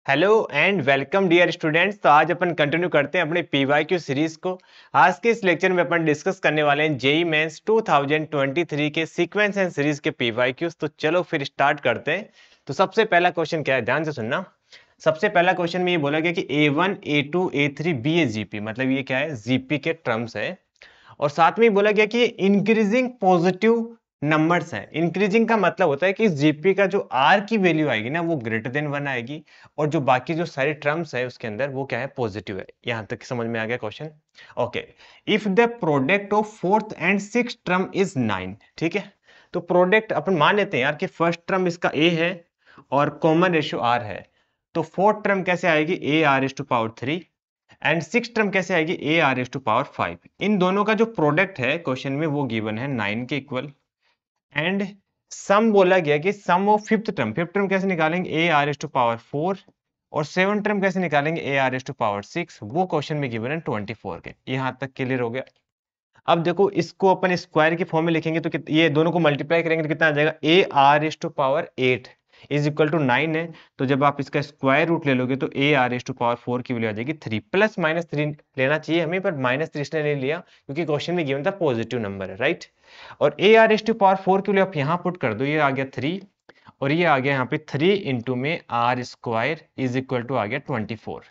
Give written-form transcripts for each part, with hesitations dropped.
Hello and welcome dear students. तो आज अपन continue करते हैं अपने पीवाईक्यू सीरीज को। आज के इस लेक्चर में अपन डिस्कस करने वाले हैं जेईई मेंस 2023 के सीक्वेंस एंड सीरीज के पीवाईक्यूज। तो चलो फिर स्टार्ट करते हैं। तो सबसे पहला क्वेश्चन क्या है, ध्यान से सुनना। सबसे पहला क्वेश्चन में ये बोला गया कि A1 A2 A3 B है जीपी, मतलब ये क्या है, जीपी के टर्म्स है। और साथ में बोला गया कि इंक्रीजिंग पॉजिटिव नंबर्स है। इंक्रीजिंग का मतलब होता है कि जीपी का जो आर की वैल्यू आएगी ना वो ग्रेटर देन 1 आएगी, और जो बाकी जो सारे टर्म्स है उसके अंदर वो क्या है, पॉजिटिव है। यहां तक समझ में आ गया question. Okay, if the product of fourth and six term is 9, ठीक है। तो प्रोडक्ट अपन मान लेते हैं यार कि फर्स्ट टर्म इसका ए है और कॉमन रेशियो आर है। तो फोर्थ टर्म कैसे आएगी, a r is to power 3, and six term कैसे आएगी, a r s to power 5। इन दोनों का जो प्रोडक्ट है क्वेश्चन में वो गिवन है 9 के इक्वल। एंड सम बोला गया कि सम ऑफ फिफ्थ टर्म कैसे निकालेंगे, a r s to power 4, और सेवन टर्म कैसे निकालेंगे, a r s to power 6। वो क्वेश्चन में गिवन है 24 के। यहां तक क्लियर हो गया। अब देखो इसको अपन स्क्वायर की फॉर्म में लिखेंगे तो ये दोनों को मल्टीप्लाई करेंगे तो कितना आ जाएगा, a r s to power 8 is equal to 9 है। तो जब आप इसका स्क्वायर रूट ले लोगे तो a r s to power 4 की वैल्यू आ जाएगी 3, प्लस माइनस 3 लेना चाहिए हमें, पर माइनस 3 इसने नहीं लिया क्योंकि क्वेश्चन में गिवन था पॉजिटिव नंबर है, राइट। और a r s to power 4 की वैल्यू आप यहाँ पुट कर दो, ये आ गया 3, और ये आ गया यहाँ पे 3 इंटू में r square is equal to आ गया 24।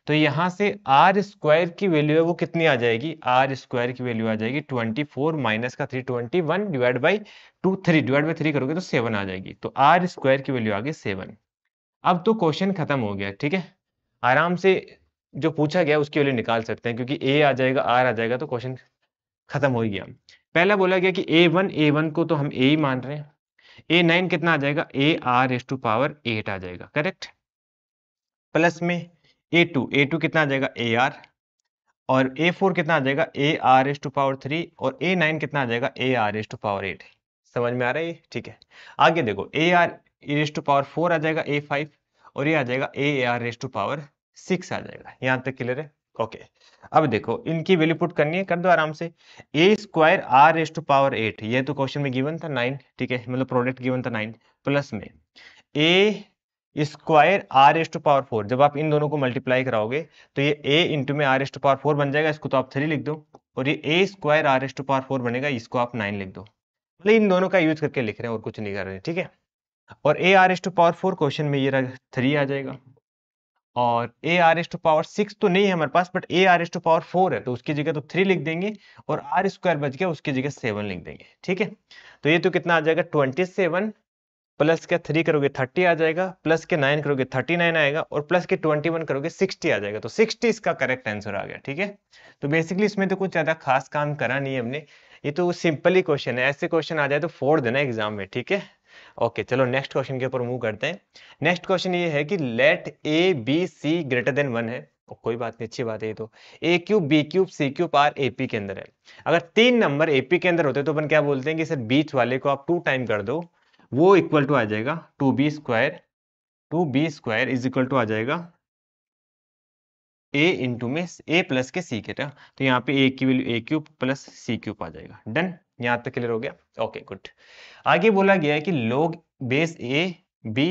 तो यहां से आर स्क्वायर की वैल्यू है वो कितनी आ जाएगी, आर स्क्वायर की वैल्यू आ जाएगी 24 माइनस का 3, 21 डिवाइड बाई 2, 3 डिवाइड बाई 3 करोगे तो 7 आ जाएगी। तो आर स्क्वायर की वैल्यू आ गई 7। अब तो क्वेश्चन खत्म हो गया, ठीक है। आराम से जो पूछा गया उसकी वैल्यू निकाल सकते हैं क्योंकि ए आ जाएगा आर आ जाएगा तो क्वेश्चन खत्म हो ही गया। पहला बोला गया कि ए वन को तो हम ए ही मान रहे हैं। A9 कितना आ जाएगा, a r s to power 8 आ जाएगा, करेक्ट। प्लस में ए टू कितना आ जाएगा, ए आर, और A4 कितना आ जाएगा, a r s to power 3, और A9 कितना आ जाएगा, a r s to power 8। समझ में आ रहा है ये, ठीक है। आगे देखो a r s to power 4 आ जाएगा A5, और ये आ जाएगा a r s to power 6 आ जाएगा। यहां तक क्लियर है, ओके। अब देखो इनकी वैल्यू पुट करनी है, कर दो आराम से। A square r s to power 8, ये तो क्वेश्चन में गिवन था 9, ठीक है, मतलब प्रोडक्ट गिवन था 9, प्लस में a square r s to power 4। जब आप इन दोनों को मल्टीप्लाई कराओगे तो ये a इंटू में आर एस टू पावर 4 बन जाएगा, इसको तो आप 3 लिख दो, और ये a square r s to power 4 बनेगा, इसको आप 9 लिख दो। मतलब इन दोनों का यूज करके लिख रहे हैं और कुछ नहीं कर रहे हैं, ठीक है। और a r s to power 4 question में ये 3 आ जाएगा, और a r s to power 6 तो नहीं है हमारे पास, but a r s to power 4 है तो उसकी जगह तो 3 लिख देंगे, और आर स्क्वायर बच गया उसकी जगह 7 लिख देंगे, ठीक है। तो ये तो कितना आ जाएगा, 27 प्लस के 3 करोगे 30 आ जाएगा, प्लस के 9 करोगे 39 आएगा, और प्लस के 21 करोगे 60 आ जाएगा। तो 60 इसका करेक्ट आंसर आ गया, ठीक है। तो बेसिकली इसमें तो कुछ ज्यादा खास काम करा नहीं है हमने, ये तो सिंपल ही क्वेश्चन है। ऐसे क्वेश्चन आ जाए तो फोड़ देना एग्जाम में, ठीक है। ओके, चलो नेक्स्ट क्वेश्चन के ऊपर मूव करते हैं। नेक्स्ट क्वेश्चन ये है कि let a b c greater than 1 है। कोई बात नहीं, अच्छी बात है ये तो। A cube b cube c cube are AP के अंदर है। अगर 3 नंबर एपी के अंदर होते तो अपन क्या बोलते हैं कि सर बीच वाले को आप 2 टाइम कर दो, वो इक्वल टू आ जाएगा 2b square is equal to आ जाएगा a इंटू में a प्लस के c के ना। तो यहाँ पे a की value a cube plus c cube आ जाएगा। डन, यहाँ तक क्लियर हो गया, ओके गुड। आगे बोला गया है कि log बेस a b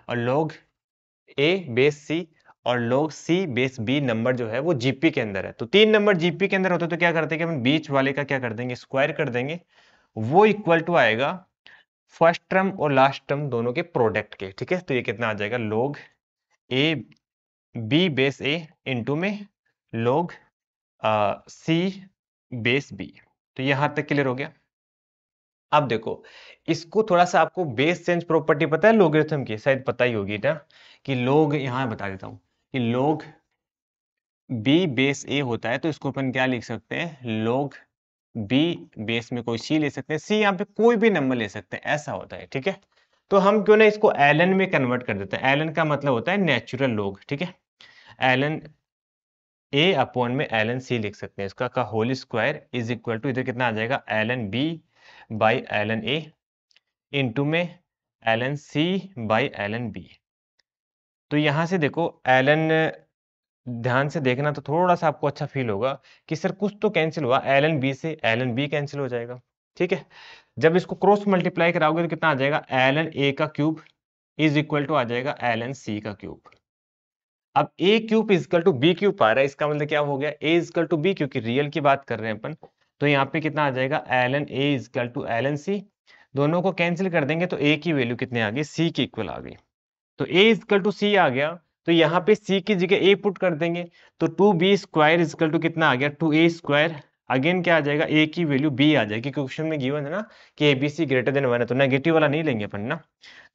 और log a बेस c और log c base b number जो है वो जीपी के अंदर है। तो 3 नंबर जीपी के अंदर होते तो क्या करते हैं कि हम बीच वाले का क्या कर देंगे, स्क्वायर कर देंगे। वो इक्वल टू आएगा फर्स्ट टर्म और लास्ट टर्म दोनों के प्रोडक्ट के, ठीक है। तो ये कितना आ जाएगा, log a b base a into में log c बेस b। तो यहां तक क्लियर हो गया। अब देखो इसको थोड़ा सा, आपको बेस चेंज प्रॉपर्टी पता है लोगरिथम की, शायद पता ही होगी ना, कि log, यहां बता देता हूं कि log b बेस a होता है तो इसको अपन क्या लिख सकते हैं, log b बेस में कोई c ले सकते हैं, c यहाँ पे कोई भी नंबर ले सकते हैं, ऐसा होता है, ठीक है। तो हम क्यों ना इसको ln में कन्वर्ट कर देते हैं। ln का मतलब होता है नेचुरल लॉग, ठीक है। ln a अपॉन में ln c लिख सकते हैं, इसका का whole square is equal to, इधर कितना आ जाएगा, ln b by ln a into में ln c by ln b। तो यहां से देखो ln, ध्यान से देखना तो थोड़ा सा आपको अच्छा फील होगा कि सर कुछ तो कैंसिल हुआ, ln b से ln b कैंसिल हो जाएगा, ठीक है। जब इसको क्रॉस मल्टीप्लाई कराओगे तो कितना आ जाएगा, ln a का क्यूब इज इक्वल टू आ जाएगा ln c का क्यूब। अब a cube is equal to b cube आ रहा है, इसका मतलब क्या हो गया, ए इजकल टू बी, क्योंकि रियल की बात कर रहे हैं अपन, तो यहाँ पे कितना आ जाएगा, l n a is equal to l n c. दोनों को कैंसिल कर देंगे तो ए की वैल्यू कितने आ गई, सी की इक्वल आ गई। तो ए इजकल टू सी आ गया, तो यहाँ पे सी की जगह ए पुट कर देंगे, तो 2b² इजकल टू कितना आ गया, 2a²। अगेन क्या आ जाएगा, ए की वैल्यू बी आ जाएगी, क्वेश्चन में गिवन है ना कि a b c greater than 1 है, तो नेगेटिव वाला नहीं लेंगे अपन ना।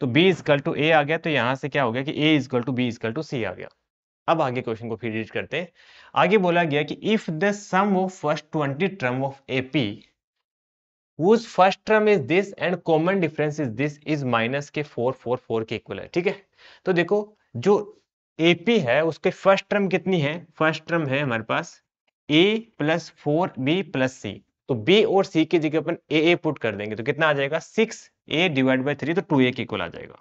तो b इजकल टू ए आ गया, तो यहाँ से क्या हो गया कि a is equal to b is equal to c आ गया। अब आगे क्वेश्चन को फिर रीड करते हैं। आगे बोला गया कि if the sum of first 20 term of AP whose first term is this and common difference is this is minus के 4 के इक्वल है, ठीक है। तो देखो जो एपी है उसके फर्स्ट टर्म कितनी है, फर्स्ट टर्म है हमारे पास a प्लस 4b प्लस सी, तो b और c की जगह अपन ए पुट कर देंगे, तो कितना आ जाएगा 6a डिवाइड बाई 3, तो 2a के इक्वल आ जाएगा।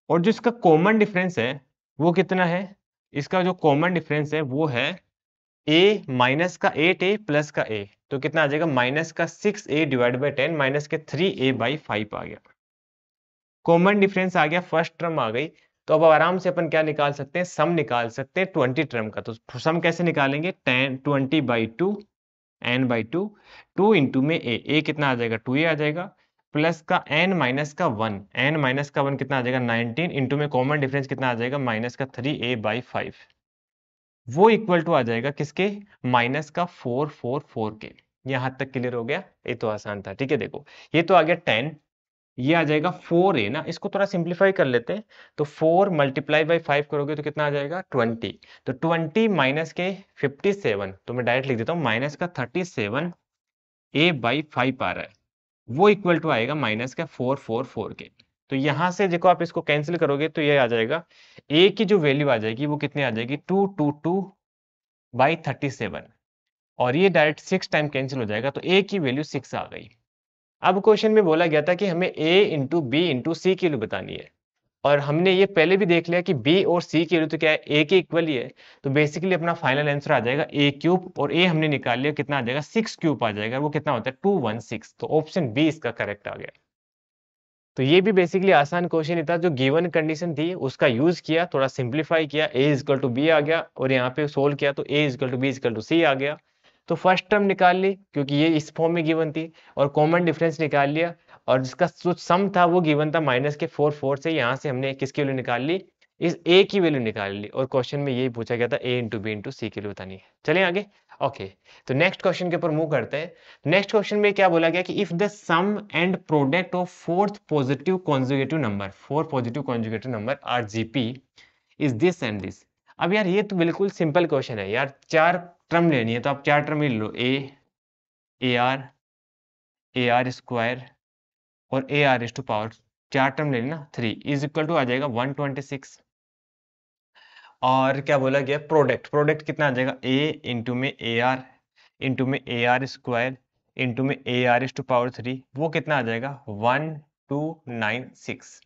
और जो इसका कॉमन डिफरेंस है वो कितना है, इसका जो कॉमन डिफरेंस है वो है a माइनस का 8a प्लस का a, तो कितना आ जाएगा माइनस का 6a डिवाइड बाई 10 माइनस के 3a बाई 5 आ गया। कॉमन डिफरेंस आ गया, फर्स्ट टर्म आ गई, तो अब आराम से अपन क्या निकाल सकते हैं, सम निकाल सकते हैं 20 टर्म का। तो सम कैसे निकालेंगे, 10 20/2 n/2, 2 इंटू में a कितना आ जाएगा 2a आ जाएगा, प्लस का n माइनस का 1, n माइनस का 1 कितना आ जाएगा 19, इंटू में कॉमन डिफरेंस कितना आ जाएगा माइनस का 3a बाई 5, वो इक्वल टू आ जाएगा किसके, माइनस का 4 के। यहाँ तक क्लियर हो गया, ये तो आसान था, ठीक है। देखो ये तो आ गया 10, ये आ जाएगा 4a ना, इसको थोड़ा सिंप्लीफाई कर लेते हैं, तो 4 मल्टीप्लाई बाई 5 करोगे तो कितना आ जाएगा 20, तो 20 माइनस के 57, तो मैं डायरेक्ट लिख देता हूँ माइनस का 37a बाई 5 आ रहा है, वो इक्वल टू आएगा माइनस का 4 के। तो यहां से देखो आप इसको कैंसिल करोगे तो ये आ जाएगा, a की जो वैल्यू आ जाएगी वो कितनी आ जाएगी 222/37, और ये डायरेक्ट 6 टाइम कैंसिल हो जाएगा, तो a की वैल्यू 6 आ गई। अब क्वेश्चन में बोला गया था कि हमें a इंटू बी इंटू सी की वैल्यू बतानी है, और हमने ये पहले भी देख लिया कि b और c की वैल्यू तो क्या है, a के इक्वल ही है, तो बेसिकली अपना फाइनल आंसर आ जाएगा a क्यूब, और a हमने निकाल लिया कितना आ जाएगा 6 क्यूब आ जाएगा, वो कितना होता है 216, तो ऑप्शन बी इसका करेक्ट आ गया। तो ये भी बेसिकली आसान क्वेश्चन ही था, जो गिवन कंडीशन थी उसका यूज किया, थोड़ा सिंप्लीफाई किया, a इजकल टू बी आ गया, और यहाँ पे सोल्व किया तो a is equal to b is equal to c आ गया। तो फर्स्ट टर्म निकाल ली क्योंकि ये इस फॉर्म में गिवन थी, और कॉमन डिफरेंस निकाल लिया, और जिसका जो सम था वो गिवन था माइनस के 4 से, यहाँ से हमने किसकी वैल्यू निकाल ली, इस a की वैल्यू निकाल ली, और क्वेश्चन में यही पूछा गया था a इंटू बी इंटू सी की वैल्यू बतानी है। चलिए आगे, ओके। तो नेक्स्ट क्वेश्चन के ऊपर मूव करते हैं। नेक्स्ट क्वेश्चन में क्या बोला गया कि if the sum and product of fourth positive conjugative number are GP is this and this. अब यार ये तो बिल्कुल सिंपल क्वेश्चन है यार, चार टर्म लेनी है तो आप चार टर्म ले लो, ए आर स्क्वायर और a r is to power, चार टर्म ले लेना 3 इज इक्वल टू आ जाएगा 126। और क्या बोला गया, प्रोडक्ट कितना आ जाएगा, a इंटू में ए आर इंटू में ए आर स्क्वायर इंटू में a r is to power 3, वो कितना आ जाएगा 1296।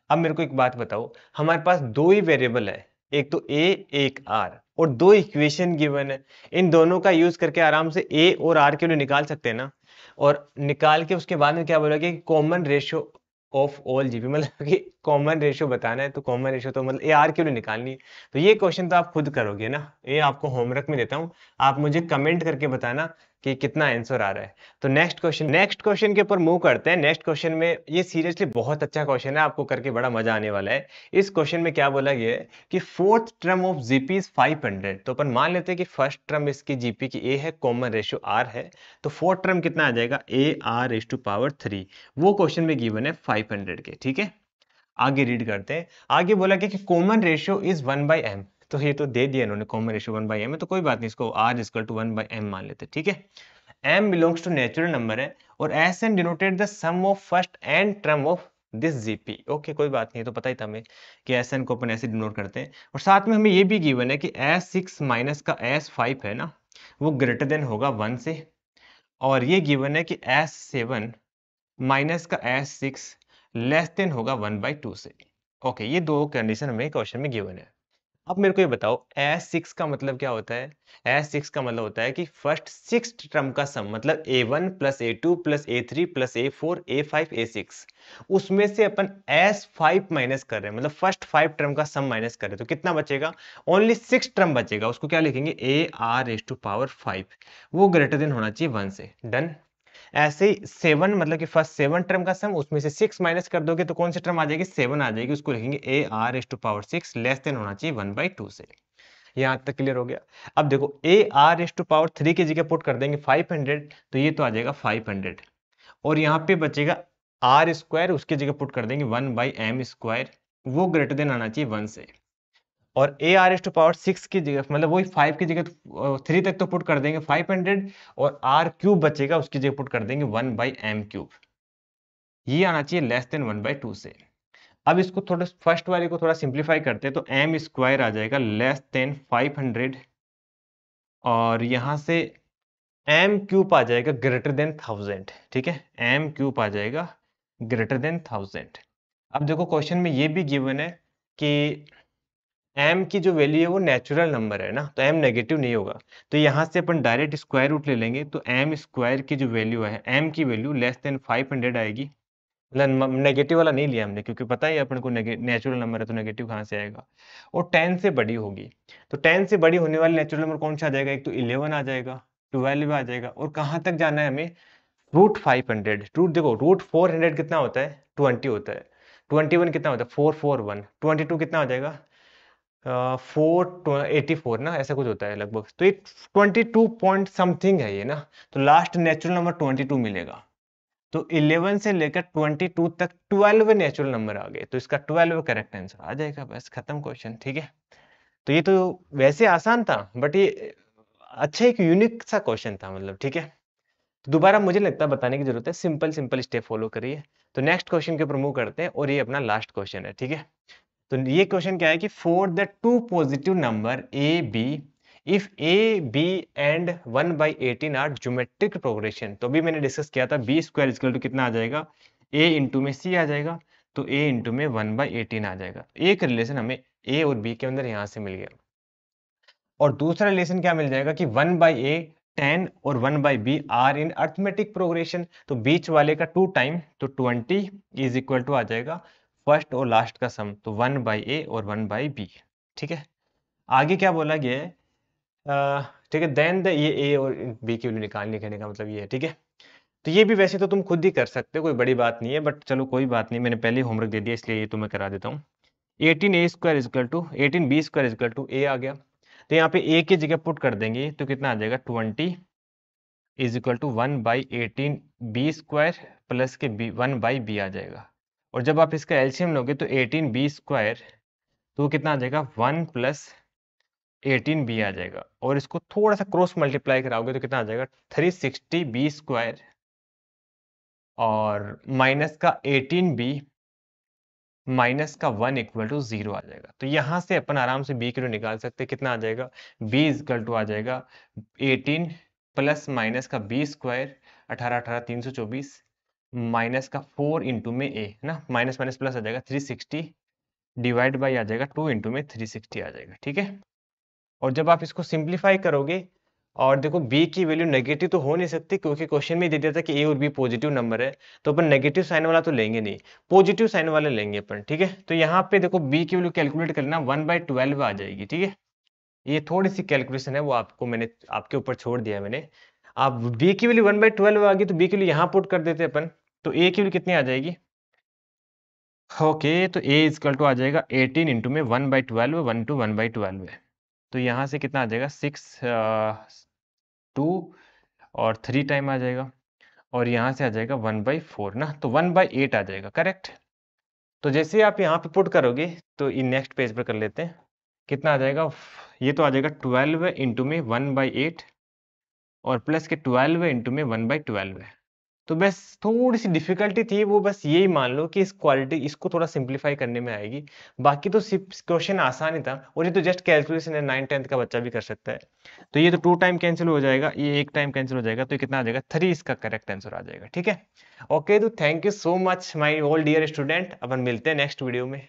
अब मेरे को एक बात बताओ, हमारे पास दो ही वेरिएबल है, एक तो a एक r, और दो इक्वेशन गिवन है, इन दोनों का यूज करके आराम से a और r के लिए निकाल सकते हैं ना। और निकाल के उसके बाद में क्या बोला कि common ratio of all GP, मतलब कि कॉमन रेशियो बताना है, तो कॉमन रेशियो तो मतलब ए आर के लिए निकालनी है। तो ये क्वेश्चन तो आप खुद करोगे ना, ये आपको होमवर्क में देता हूँ, आप मुझे कमेंट करके बताना कि कितना आंसर आ रहा है। तो नेक्स्ट क्वेश्चन के ऊपर मूव करते हैं। नेक्स्ट क्वेश्चन में ये सीरियसली बहुत अच्छा क्वेश्चन है, आपको करके बड़ा मजा आने वाला है। इस क्वेश्चन में क्या बोला गया है कि fourth term of GP is 500, तो अपन मान लेते हैं कि फर्स्ट टर्म इसकी जीपी की ए है, कॉमन रेशियो आर है, तो फोर्थ टर्म कितना आ जाएगा a r is to power 3, वो क्वेश्चन में गिवन है 500 के, ठीक है। आगे रीड करते हैं। आगे बोला गया कि कॉमन रेशियो इज 1/m, तो ये तो दे दिया इन्होंने, कॉमन रेशियो 1/m है, तो कोई बात नहीं, इसको r इक्वल टू 1/m मान लेते हैं, ठीक है। m belongs to natural number है, और Sn denoted the sum of first n term of this GP. Okay कोई बात नहीं, तो पता ही था हमें कि Sn को अपन ऐसे डिनोट करते हैं, और साथ में हमें ये भी गिवन है कि S6 माइनस का S5 है ना, वो ग्रेटर देन होगा 1 से, और ये गिवन है कि S7 माइनस का S6 लेस देन होगा 1/2 से। ओके, ये दो कंडीशन हमें क्वेश्चन में गिवन है। अब मेरे को ये बताओ S6 का मतलब क्या होता है। S6 का मतलब होता है कि फर्स्ट 6 टर्म का सम, मतलब A1 plus A2 plus A3 plus A4 A5 A6, उसमें से अपन S5 माइनस कर रहे हैं, मतलब फर्स्ट 5 टर्म का सम माइनस कर रहे हैं, तो कितना बचेगा, ओनली 6 टर्म बचेगा। उसको क्या लिखेंगे, AR⁵5, वो ग्रेटर देन होना चाहिए 1 से। डन। ऐसे ही 7, मतलब कि फर्स्ट 7 टर्म का सम, उसमें से 6 माइनस कर दोगे तो कौन सी टर्म आ जाएगी, 7 आ जाएगी। उसको लिखेंगे AR⁵6 लेस देन होना चाहिए 1/2 से। यहां तक क्लियर हो गया। अब देखो AR⁵3 की जगह पुट कर देंगे 500, तो ये तो आ जाएगा 500, और यहाँ पे बचेगा R², उसकी जगह पुट कर देंगे 1/m², वो ग्रेटर देन आना चाहिए 1 से। और AR⁵6 की जगह, मतलब वही 5 की जगह 3 तक तो पुट कर देंगे 500, और R³ बचेगा, उसकी जगह पुट कर देंगे 1/m³। ये आना चाहिए लेस देन 1/2 से। अब इसको थोड़ा फर्स्ट वाले को थोड़ा सिंप्लीफाई करते हैं, तो m² आ जाएगा लेस देन 500, और यहां से m³ आ जाएगा ग्रेटर देन 1000। ठीक है, m³ आ जाएगा ग्रेटर देन 1000। अब देखो क्वेश्चन में ये भी गिवन है कि m की जो वैल्यू है वो नेचुरल नंबर है ना, तो m नेगेटिव नहीं होगा। तो यहाँ से अपन डायरेक्ट स्क्वायर रूट ले लेंगे, तो m² की जो वैल्यू है, m की वैल्यू लेस देन 500 आएगी। मतलब नेगेटिव वाला नहीं लिया हमने, क्योंकि पता है अपन को नेचुरल नंबर है तो नेगेटिव कहाँ से आएगा, और 10 से बड़ी होगी। तो 10 से बड़ी होने वाली नेचुरल नंबर कौन सा आ जाएगा, एक तो 11 आ जाएगा, 12 आ जाएगा, और कहाँ तक जाना है हमें, √500। देखो √400 कितना होता है, 20 होता है। 21 कितना होता है, 441। 22 कितना हो जाएगा, 484 ना, ऐसा कुछ होता है लगभग। तो ये 22 पॉइंट समथिंग है ये ना, तो लास्ट नेचुरल नंबर 22 मिलेगा। तो 11 से लेकर 22 तक 12 नेचुरल नंबर आ गए, तो इसका 12 करेक्ट आंसर आ जाएगा। बस खत्म क्वेश्चन। ठीक है, तो ये तो वैसे आसान था, बट ये अच्छा एक यूनिक सा क्वेश्चन था, मतलब। ठीक है, तो दोबारा मुझे लगता है बताने की जरूरत है, सिंपल सिंपल स्टेप फॉलो करिए। तो नेक्स्ट क्वेश्चन के ऊपर मूव करते हैं, और ये अपना लास्ट क्वेश्चन है। ठीक है, तो ये क्वेश्चन क्या है कि for the two positive number a b, if a b and 1/18 are geometric progression. तो अभी मैंने डिस्कस किया था B² कितना आ जाएगा, a इंटू में c आ जाएगा, तो a इंटू में 1/18 आ जाएगा। एक रिलेशन हमें a और b के अंदर यहां से मिल गया, और दूसरा रिलेशन क्या मिल जाएगा कि 1/a 10 और 1/b are in arithmetic progression. तो बीच वाले का 2 टाइम, तो 20 इज इक्वल टू आ जाएगा फर्स्ट और लास्ट का सम, तो 1/a और 1/b। ठीक है, आगे क्या बोला गया है, ठीक है, देन द ये a और b की वैल्यू निकालने, कहने का मतलब ये है। ठीक है, तो ये भी वैसे तो तुम खुद ही कर सकते हो, कोई बड़ी बात नहीं है, बट चलो कोई बात नहीं, मैंने पहले होमवर्क दे दिया इसलिए ये तो मैं करा देता हूँ। 18b² a आ गया, तो यहाँ पे a की जगह पुट कर देंगे, तो कितना आ जाएगा, 20 is equal to 1/18b² plus के 1/b आ जाएगा। और जब आप इसका एलसीएम लोगे तो 18b², तो वो कितना आ जाएगा, 1 प्लस 18b आ जाएगा, और इसको थोड़ा सा क्रॉस मल्टीप्लाई कराओगे तो कितना आ जाएगा, 360b², और माइनस का 18b माइनस का 1 इक्वल टू 0 आ जाएगा। तो यहां से अपन आराम से b की वैल्यू निकाल सकते हैं, कितना आ जाएगा, b इक्वल टू आ जाएगा 18 प्लस माइनस का b², 18 18 324, माइनस का 4 इंटू में a ना, माइनस माइनस प्लस आ जाएगा 360, डिवाइड बाई आ जाएगा 2 इंटू में 360 आ जाएगा। ठीक है, और जब आप इसको सिंप्लीफाई करोगे, और देखो b की वैल्यू नेगेटिव तो हो नहीं सकती, क्योंकि क्वेश्चन में दे दिया था कि a और b पॉजिटिव नंबर है, तो अपन नेगेटिव साइन वाला तो लेंगे नहीं, पॉजिटिव साइन वाला लेंगे अपन। ठीक है, तो यहाँ पे देखो b की वैल्यू कैलकुलेट करना 1/12 आ जाएगी। ठीक है, ये थोड़ी सी कैलकुलेशन है, वो आपको मैंने आपके ऊपर छोड़ दिया मैंने। आप b की वैल्यू 1/12 आ गई, तो b की वैल्यू यहाँ पुट कर देते अपन, तो a की वैल्यू कितनी आ जाएगी, ओके, तो a इक्वल टू आ जाएगा 18 इंटू में 1/12, 1 टू 1/12 है, तो यहाँ से कितना आ जाएगा, 6 2 और 3 टाइम आ जाएगा, और यहाँ से आ जाएगा 1/4 ना, तो 1/8 आ जाएगा। करेक्ट, तो जैसे आप यहाँ पे पुट करोगे, तो इन नेक्स्ट पेज पर कर लेते हैं, कितना आ जाएगा, ये तो आ जाएगा 12 इंटू में 1/8, और प्लस के 12 इंटू में 1/12 है। तो बस थोड़ी सी डिफिकल्टी थी, वो बस यही मान लो कि इस क्वालिटी इसको थोड़ा सिंप्लीफाई करने में आएगी, बाकी तो क्वेश्चन आसान ही था, और ये तो जस्ट कैलकुलेशन है, 9th-10th का बच्चा भी कर सकता है। तो ये तो 2 टाइम कैंसिल हो जाएगा, ये 1 टाइम कैंसिल हो जाएगा, तो ये कितना आ जाएगा, 3 इसका करेक्ट आंसर आ जाएगा। ठीक है, ओके, तो thank you so much my all dear student, अपन मिलते हैं नेक्स्ट वीडियो में।